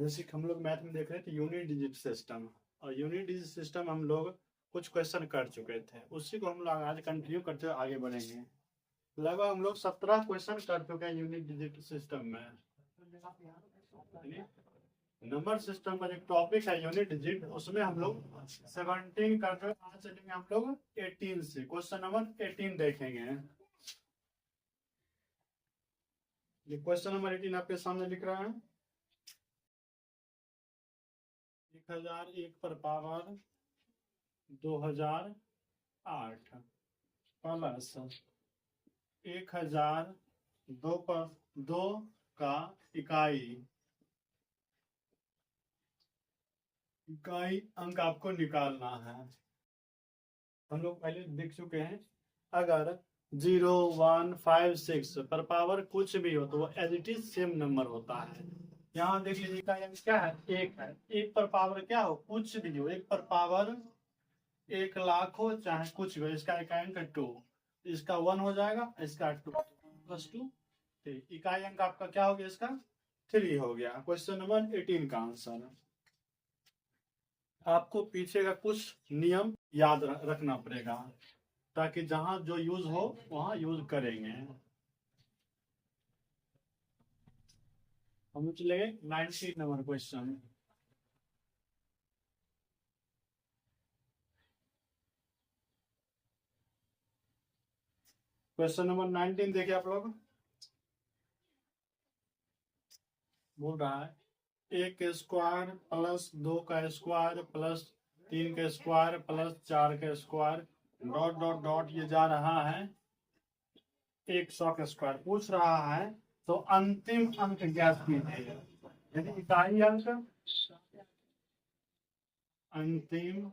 जैसे कि हम लोग मैथ में देख रहे थे यूनिट डिजिट सिस्टम, और यूनिट डिजिट सिस्टम हम लोग कुछ क्वेश्चन कर चुके थे, उसी को हम लोग आज कंटिन्यू करते हुए आगे बढ़ेंगे। लगभग हम लोग 17 क्वेश्चन कर चुके हैं यूनिट डिजिट सिस्टम में। नंबर सिस्टम का एक टॉपिक है यूनिट डिजिट, उसमें हम लोग 17 करते हुए आज चलेंगे हम लोग 18 से। क्वेश्चन नंबर 18 देखेंगे। ये क्वेश्चन नंबर 18 आपके सामने लिख रहा है 1001 पर पावर 2008 प्लस 1002 पर 2 का इकाई अंक आपको निकालना है। हम लोग पहले देख चुके हैं, अगर 0 1 5 6 पर पावर कुछ भी हो तो वो as it is same number होता है। यहाँ देख लीजिए इकाई अंक क्या है, एक है। एक पर पावर क्या हो, कुछ भी हो, एक पर पावर 1,00,000 हो चाहे कुछ भी हो, इसका इकाई अंक 2, इसका 1 हो जाएगा, इसका 2 प्लस 2, इकाई अंक आपका क्या हो गया, इसका 3 हो गया। क्वेश्चन नंबर 18 का आंसर। आपको पीछे का कुछ नियम याद रखना पड़ेगा, ताकि जहां जो यूज हो वहां यूज करेंगे। हम चलेंगे 19 नंबर क्वेश्चन। क्वेश्चन नंबर 19 देखिए आप लोग। बोल रहा है 1 का स्क्वायर प्लस 2 का स्क्वायर प्लस 3 का स्क्वायर प्लस 4 का स्क्वायर डॉट डॉट डॉट ये जा रहा है 100 का स्क्वायर पूछ रहा है, तो अंतिम अंक ज्ञात कीजिए। यदि इकाई अंक अंतिम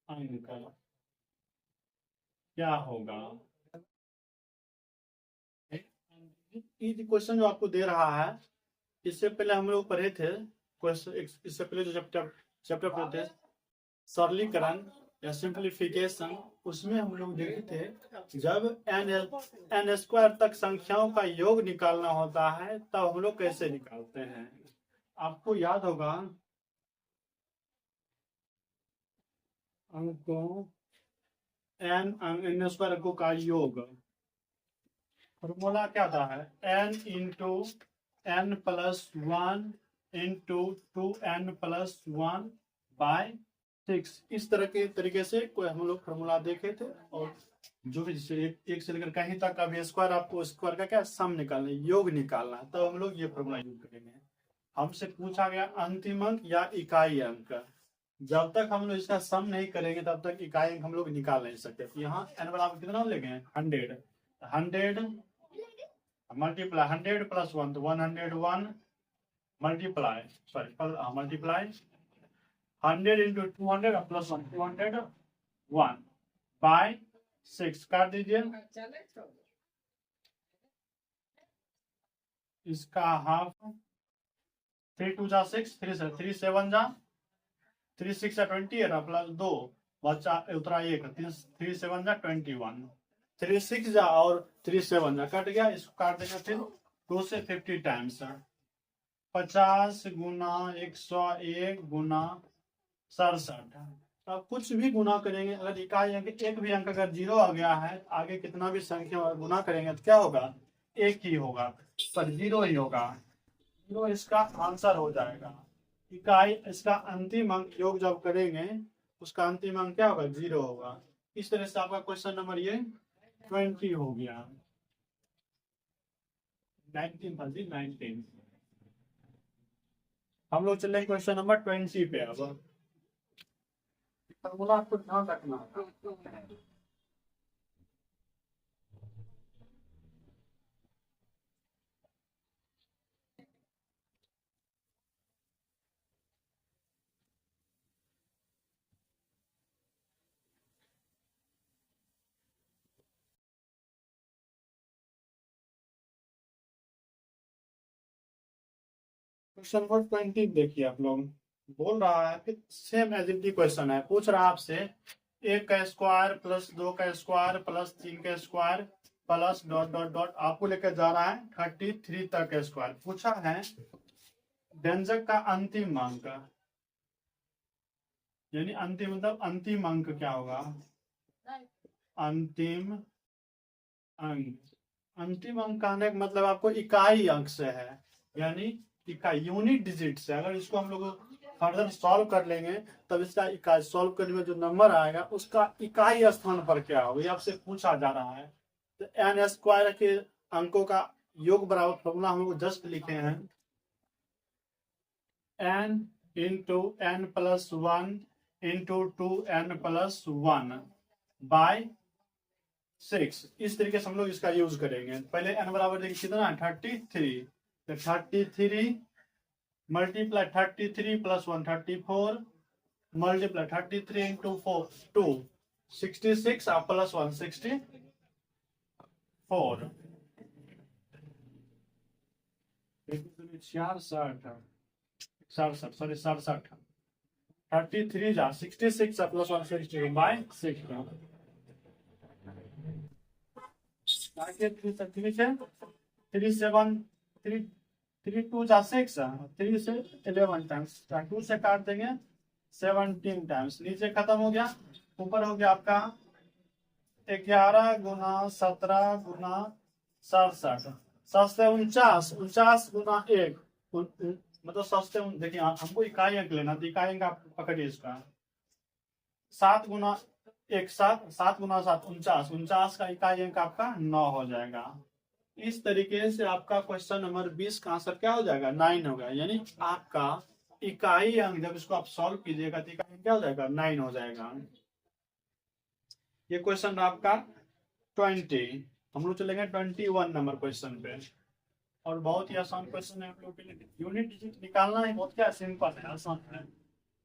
अंक क्या होगा। ये क्वेश्चन जो आपको दे रहा है, इससे पहले हम लोग पढ़े थे क्वेश्चन, इससे पहले जो चैप्टर पढ़े थे सरलीकरण या सिंप्लीफिकेशन, उसमें हम लोग देखे थे जब एन स्क्वायर तक संख्याओं का योग निकालना होता है तब हम लोग कैसे निकालते हैं। आपको याद होगा अंकों एन स्क्वायर अंकों का योग, फॉर्मूला क्या था है n into n plus 1 into 2n plus 1 by 6। इस तरह के तरीके से कोई हम लोग फॉर्मूला देखे थे, और जो भी एक से लेकर कहीं तक का भी स्क्वायर, आपको स्क्वायर का क्या सम निकालना, योग निकालना है, तब हम लोग ये फॉर्मूला यूज करेंगे। हमसे पूछा गया अंतिम अंक या इकाई अंक, जब तक हम लोग इसका सम नहीं करेंगे तब तक इकाई अंक हम लोग निकाल नहीं सकते। यहाँ n बराबर कितना लेंगे 100 मल्टीप्लाई 100 प्लस 1 तो 101 मल्टीप्लाई 100 इंटू 200 प्लस 1 201 बाय 6 काट दीजिए, इसका हाफ 3 2 जा 6 3 7 जा 3 6 जा 20 है ना, प्लस 2 बच्चा उतरा 1 3 7 जा 21 3 6 जा और 3 7 जा कट गया, इसको काट देंगे फिर 2 से 50 टाइम्स 50 गुना 101 गुना 67। अब कुछ भी गुना करेंगे, अगर इकाई अंक एक भी अंक अगर 0 आ गया है, आगे कितना भी संख्या गुना करेंगे तो क्या होगा, एक ही होगा, पर 0 ही होगा, 0 इसका आंसर हो जाएगा। इकाई इसका अंतिम अंक योग जब करेंगे उसका अंतिम अंक क्या होगा, 0 होगा। इस तरह से आपका क्वेश्चन नंबर ये 20 हो गया। 19 हम लोग चले क्वेश्चन नंबर 20 पे। अब फॉर्मूला आपको ध्यान रखना है। क्वेश्चन नंबर 20 देखिए आप लोग। बोल रहा है कि सेम एज इट क्वेश्चन है, पूछ रहा है आपसे 1 का स्क्वायर प्लस 2 का स्क्वायर प्लस 3 का square plus dot dot dot, आपको लेकर जा रहा है 33 तक का स्क्वायर पूछा है। व्यंजक का अंतिम अंक, यानी अंतिम मतलब अंतिम अंक क्या होगा, अंतिम अंक। अंतिम अंक कहने का मतलब आपको इकाई अंक से है, यानी इकाई यूनिट डिजिट से। अगर इसको हम लोग फर्दर सॉल्व कर लेंगे तब इसका इकाई सॉल्व करने में जो नंबर आएगा उसका इकाई स्थान पर क्या होगा, ये आपसे पूछा जा रहा है। तो एन स्क्वायर के अंकों का योग बराबर फॉर्मूला हम लोग जस्ट लिखे हैं, n into n plus one into two n plus one by 6। इस तरीके से हम लोग इसका यूज करेंगे। पहले n बराबर देखिए कितना है 33, तो 33 मल्टीप्लाई 33 प्लस 1 34 मल्टीप्लाई 33 इंटू 4 2 66 और प्लस 1 64 67 33 जा 66 प्लस 1 60 बाय 6 3 7 3 3 2 जा 6 3 से 11 टाइम्स 2 से काट देंगे 17 टाइम्स, नीचे खत्म हो गया, ऊपर हो गया आपका 11 गुना 17 गुना 67 7 49 49 गुना 1 मतलब 7 देखिए हमको इकाई अंक लेना, तो इकाई अंक आप पकड़िए इसका 7 गुना 1 7 गुना 7 49 49 का इकाई अंक आपका 9 हो जाएगा। इस तरीके से आपका क्वेश्चन नंबर 20 का आंसर क्या हो जाएगा 9 होगा, यानी आपका इकाई अंक जब इसको आप सॉल्व कीजिएगा तो इकाई अंक क्या हो जाएगा 9 हो जाएगा। ये क्वेश्चन आपका 20, हम लोग चलेंगे 21 नंबर क्वेश्चन पे, और बहुत ही आसान क्वेश्चन है हम लोग के लिए। यूनिट डिजिट निकालना है, बहुत क्या सिंपल है, आसान है,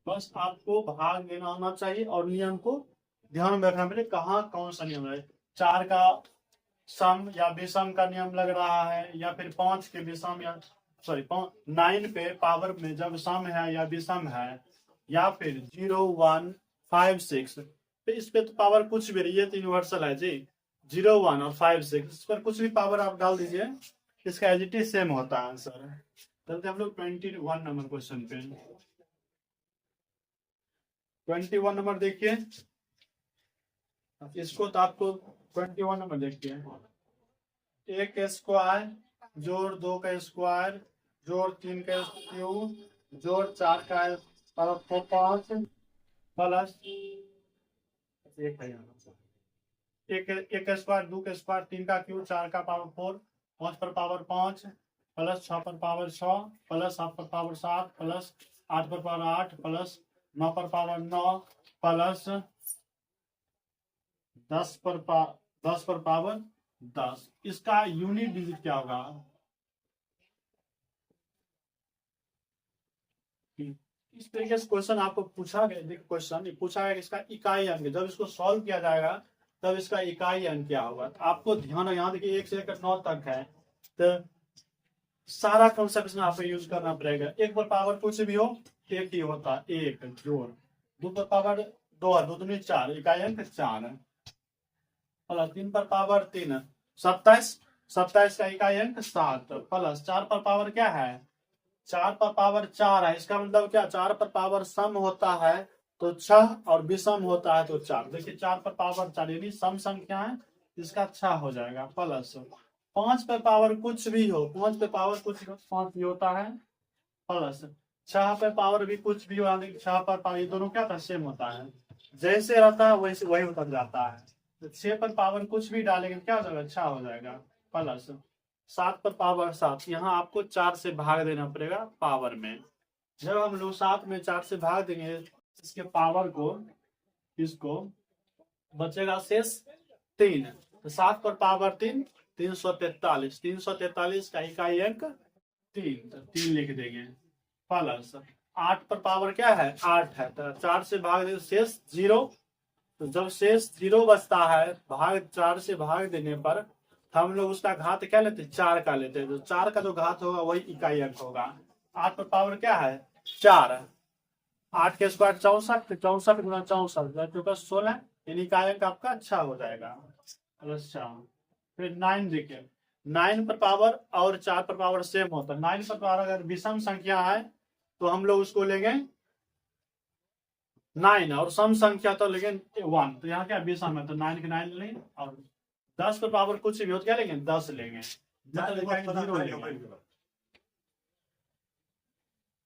बस आपको भाग देना आना चाहिए और नियम को ध्यान में रखना पड़ेगा कहाँ कौन सा नियम है। 4 का सम या विषम का नियम लग रहा है, या फिर 5 के विषम या 9 पे पावर में जब सम है या विषम है, या फिर 0 1 5 6 पे, इस पे तो पावर कुछ भी रही है, तो यूनिवर्सल है जी। 0 1 और 5 6 इस पर कुछ भी पावर आप डाल दीजिए, इसका एज इट इज सेम होता है आंसर। चलते हम लोग 21 नंबर क्वेश्चन पे। 21 नंबर देखिए, इसको तो आपको 21 नंबर देखिए, 1 स्क्वायर जोड़ 2 का स्क्वायर जोड़ 3 का क्यूब जोड़ 4 का पावर 5 प्लस एक स्क्वायर 2 का स्क्वायर 3 का क्यूब 4 का पावर 4 5 पर पावर 5 प्लस 6 पर पावर 6 प्लस 7 पर पावर 7 प्लस 8 पर पावर 8 प्लस 9 पर पावर 9 प्लस 10 पर पावर 10। इसका यूनिट डिजिट क्या होगा, इस तरीके से क्वेश्चन आपको पूछा गया, क्वेश्चन पूछा गया इसका इकाई अंक, जब इसको सॉल्व किया जाएगा तब इसका इकाई अंक क्या होगा। आपको ध्यान यहाँ देखिए 1 से लेकर 9 तक है, तो सारा कंसेप्ट आपको यूज करना पड़ेगा। 1 पर पावर कुछ भी हो 1 ही होता है, 1 जोड़ 2 पर पावर 2 2 दूनी 4 इकाई अंक 4 प्लस 3 पर पावर 3 27 का इकाई अंक 7 प्लस 4 पर पावर क्या है 4 पर पावर 4 है। इसका मतलब क्या 4 पर पावर सम होता है तो 6 और विषम होता है तो 4। देखिए 4 पर पावर 4 यानी सम संख्या है, इसका 6 हो जाएगा। प्लस 5 पर पावर कुछ भी हो 5 पर पावर कुछ 5 भी होता है, प्लस 6 पर पावर भी कुछ भी हो 6 पर पावर, ये दोनों क्या था सेम होता है, जैसे रहता है वैसे वही उतर जाता है। तो 6 पर पावर कुछ भी डालेंगे क्या हो जाएगा 6 हो जाएगा। प्लस 7 पर पावर 7, यहाँ आपको 4 से भाग देना पड़ेगा पावर में। जब हम लोग 7 में 4 से भाग देंगे इसके पावर को, इसको बचेगा शेष 3, तो 7 पर पावर 3 343 343 का इकाई अंक 3, तो 3 लिख देंगे। प्लस 8 पर पावर क्या है 8 है, तो 4 से भाग देंगे शेष 0, तो जब शेष 0 बचता है भाग 4 से भाग देने पर हम लोग उसका घात क्या लेते हैं 4 का लेते हैं, तो 4 का जो घात होगा वही इकाई अंक होगा। 8 पर पावर क्या है 4, 8 के स्क्वायर 64, 64 गुना 64 16, यानी इकाई अंक आपका अच्छा हो जाएगा। अच्छा फिर 9 देखिए 9 पर पावर और 4 पर पावर सेम होता है। 9 पर पावर अगर विषम संख्या है तो हम लोग उसको लेंगे 9, और सम संख्या तो लेंगे 1। तो यहाँ क्या विषम है तो 9 के 9 लेंगे, और 10 पर पावर कुछ भी हो तो क्या लेंगे 10 लेंगे, मतलब 0 लेंगे।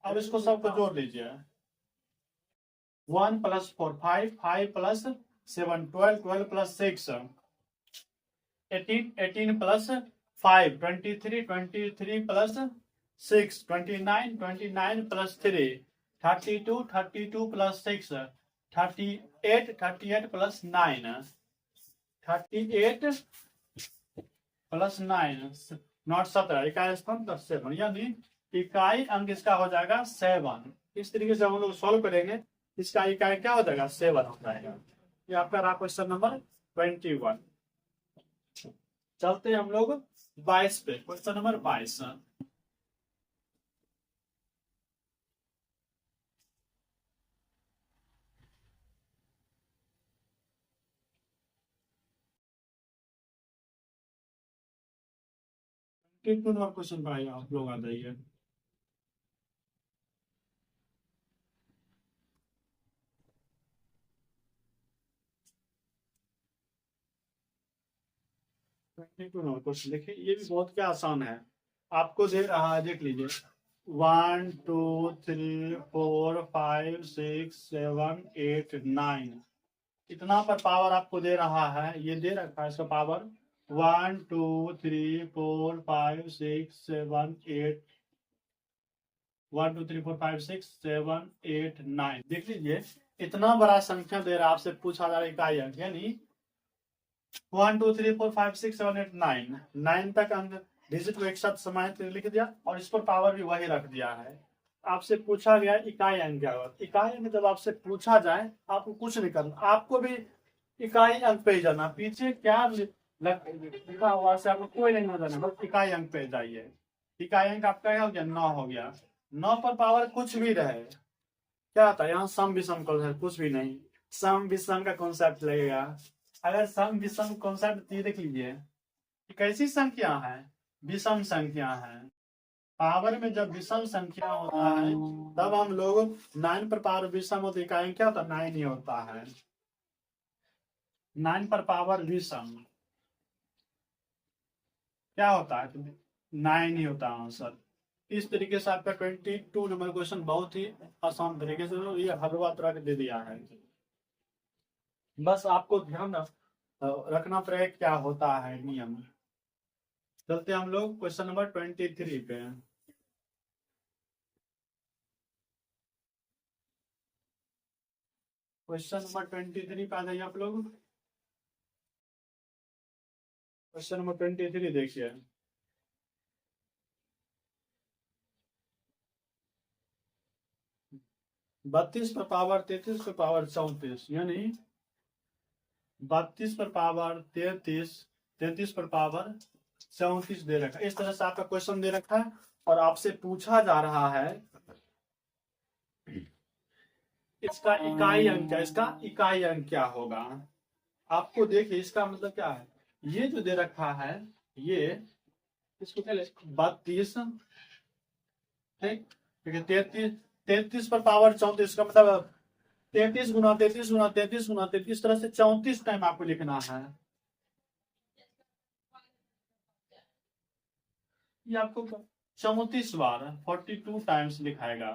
अब इसको सबको जोड़ लीजिए। 1 + 4 5, 5 + 7 12, 12 + 6 18, 18 + 5 23, 23 + 6 29, 29 + 3 32, 32 + 6 38, 38 + 9 38 + 9 नॉट 17, इकाई स्थान 7, यानी इकाई अंक इसका हो जाएगा 7। इस तरीके से हम लोग सॉल्व करेंगे, इसका इकाई क्या हो जाएगा 7 हो जाएगा। ये आपका रहा क्वेश्चन नंबर 21। चलते हैं हम लोग 22 पे, क्वेश्चन नंबर 22। नंबर क्वेश्चन पर आइए, आप लोग आ जाइए। नंबर क्वेश्चन देखिए, ये भी बहुत क्या आसान है। आपको दे रहा है, देख लीजिए 1 2 3 4 5 6 7 8 9, इतना पर पावर आपको दे रहा है। ये दे रखा है इसका पावर 1 2 3 4 5 6 7 8 1 2 3 4 5 6 7 8 9। देख लीजिए इतना बड़ा संख्या दे रहा है, आपसे पूछा जा रहा है इकाई अंक, यानी 1 2 3 4 5 6 7 8 9, 9 तक अंक डिजिट को एक साथ समाहित लिख दिया, और इस पर पावर भी वही रख दिया है। आपसे पूछा गया इकाई अंक क्या होगा। इकाई अंक जब आपसे पूछा जाए आपको कुछ नहीं करना, आपको भी इकाई अंक पे ही जाना, पीछे क्या लिखा हुआ से आपको कोई नहीं जाना, बस इकाई अंक पे जाइए। इकाई अंक आपका क्या हो गया 9 हो गया। 9 पर पावर कुछ भी रहे क्या होता है, यहाँ सम विषम कॉन्सेप्ट कुछ भी नहीं, सम विषम का कॉन्सेप्ट लगेगा। अगर सम विषम कॉन्सेप्ट देख लीजिए, कैसी संख्या है विषम संख्या है। पावर में जब विषम संख्या होता है तब हम लोग 9 पर पावर विषम होती है, क्या होता है 9 ही होता है। 9 पर पावर विषम क्या होता है 9 ही होता है आंसर। इस तरीके से आपका 22 नंबर क्वेश्चन बहुत ही आसान तरीके से ये हलवा तरह के दे दिया है। बस आपको ध्यान रखना पड़ेगा क्या होता है नियम। चलते हम लोग क्वेश्चन नंबर 23 पे। क्वेश्चन नंबर 23 पे आ जाइए आप लोग। क्वेश्चन नंबर 23 देखिए। बत्तीस पर पावर 33 पर पावर 34, यानी 32 पर पावर 33, 33 पर पावर 34 दे रखा है। इस तरह से आपका क्वेश्चन दे रखा है और आपसे पूछा जा रहा है इसका इकाई अंक क्या, इसका इकाई अंक क्या होगा। आपको देखिए इसका मतलब क्या है, ये जो दे रखा है ये इसको क्या 32 ठीक, 33, 33 पर पावर 34 का मतलब 33 गुना 33 गुना 33 गुना 33, तरह से 34 टाइम आपको लिखना है। ये आपको 34 बार 42 टाइम्स लिखाएगा,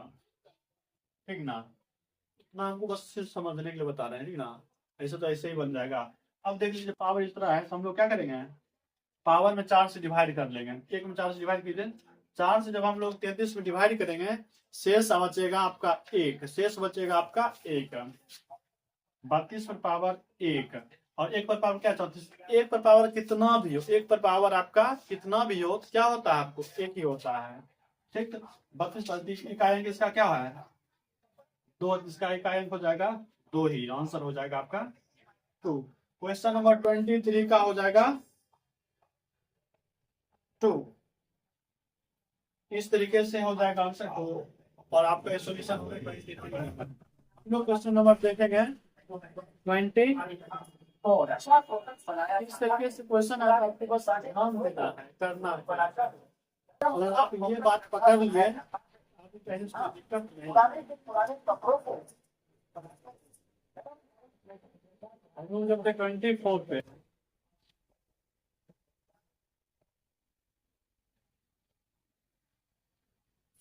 ठीक ना। इतना हमको बस सिर्फ समझने के लिए बता रहे हैं, ठीक ना। ऐसे तो ऐसे ही बन जाएगा। अब देख लीजिए पावर इस तरह है तो हम लोग क्या करेंगे, पावर में 4 से डिवाइड कर लेंगे। 1 में 4 से डिवाइड कीजिए, 4 से जब हम लोग 33 में डिवाइड करेंगे शेष बचेगा आपका 1, शेष बचेगा आपका 1। 32 पर पावर 1 और 1 पर पावर क्या 34। 1 पर पावर कितना भी हो, 1 पर पावर आपका कितना भी हो तो क्या होता है आपको 1 ही होता है, ठीक। 32 इकाई अंक इसका क्या है 2, इसका इकाई अंक हो जाएगा 2 ही, आंसर हो जाएगा आपका 2। क्वेश्चन नंबर 23 का हो जाएगा 2। इस तरीके से हो जाएगा आंसर 2 और आपका सोल्यूशन हम लोग क्वेश्चन नंबर देखेंगे 20। इस तरीके से क्वेश्चन आपके पास ध्यान देना है, करना है। अगर आप ये बात पकड़ लिए, आपको कहीं से दिक्कत नहीं। हम लोग जब तक 24 पे,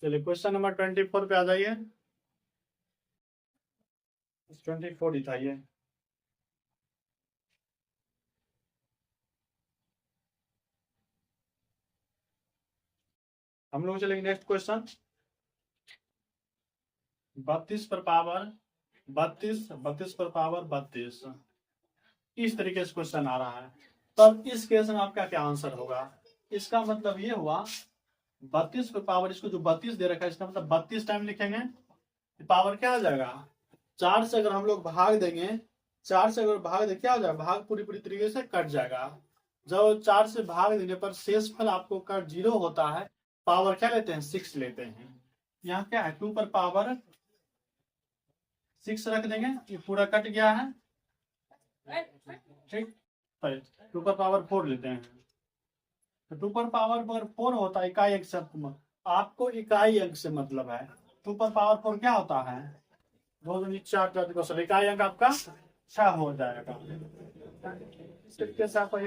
चलिए क्वेश्चन नंबर 24 पे आ जाइए। 24 दिखाइए। हम लोग चलेंगे नेक्स्ट क्वेश्चन। 32 पर पावर 32, 32 पर पावर 32, इस तरीके से क्वेश्चन आ रहा है। तब इस केस में आपका क्या आंसर होगा? इसका मतलब ये हुआ 32 पर पावर, इसको जो 32 दे रखा है इसका मतलब 32 टाइम लिखेंगे, पावर क्या आ जाएगा? 4 से अगर हम लोग भाग देंगे, 4 से अगर भाग दे क्या हो जाएगा? भाग पूरी पूरी तरीके से कट जाएगा। जब 4 से भाग देने पर शेष फल आपको का 0 होता है, पावर क्या लेते हैं? 6 लेते हैं। यहाँ क्या है? 2 पर पावर 6 रख देंगे, ये पूरा कट गया है, ठीक। 2 पर पावर 4 लेते हैं, तो 2 पर पावर 4 होता है इकाई अंक से, आपको इकाई अंक से मतलब है। 2 पर पावर 4 क्या होता है? 2 नीचे इकाई अंक आपका 6 हो जाएगा। इस तरीके से आपको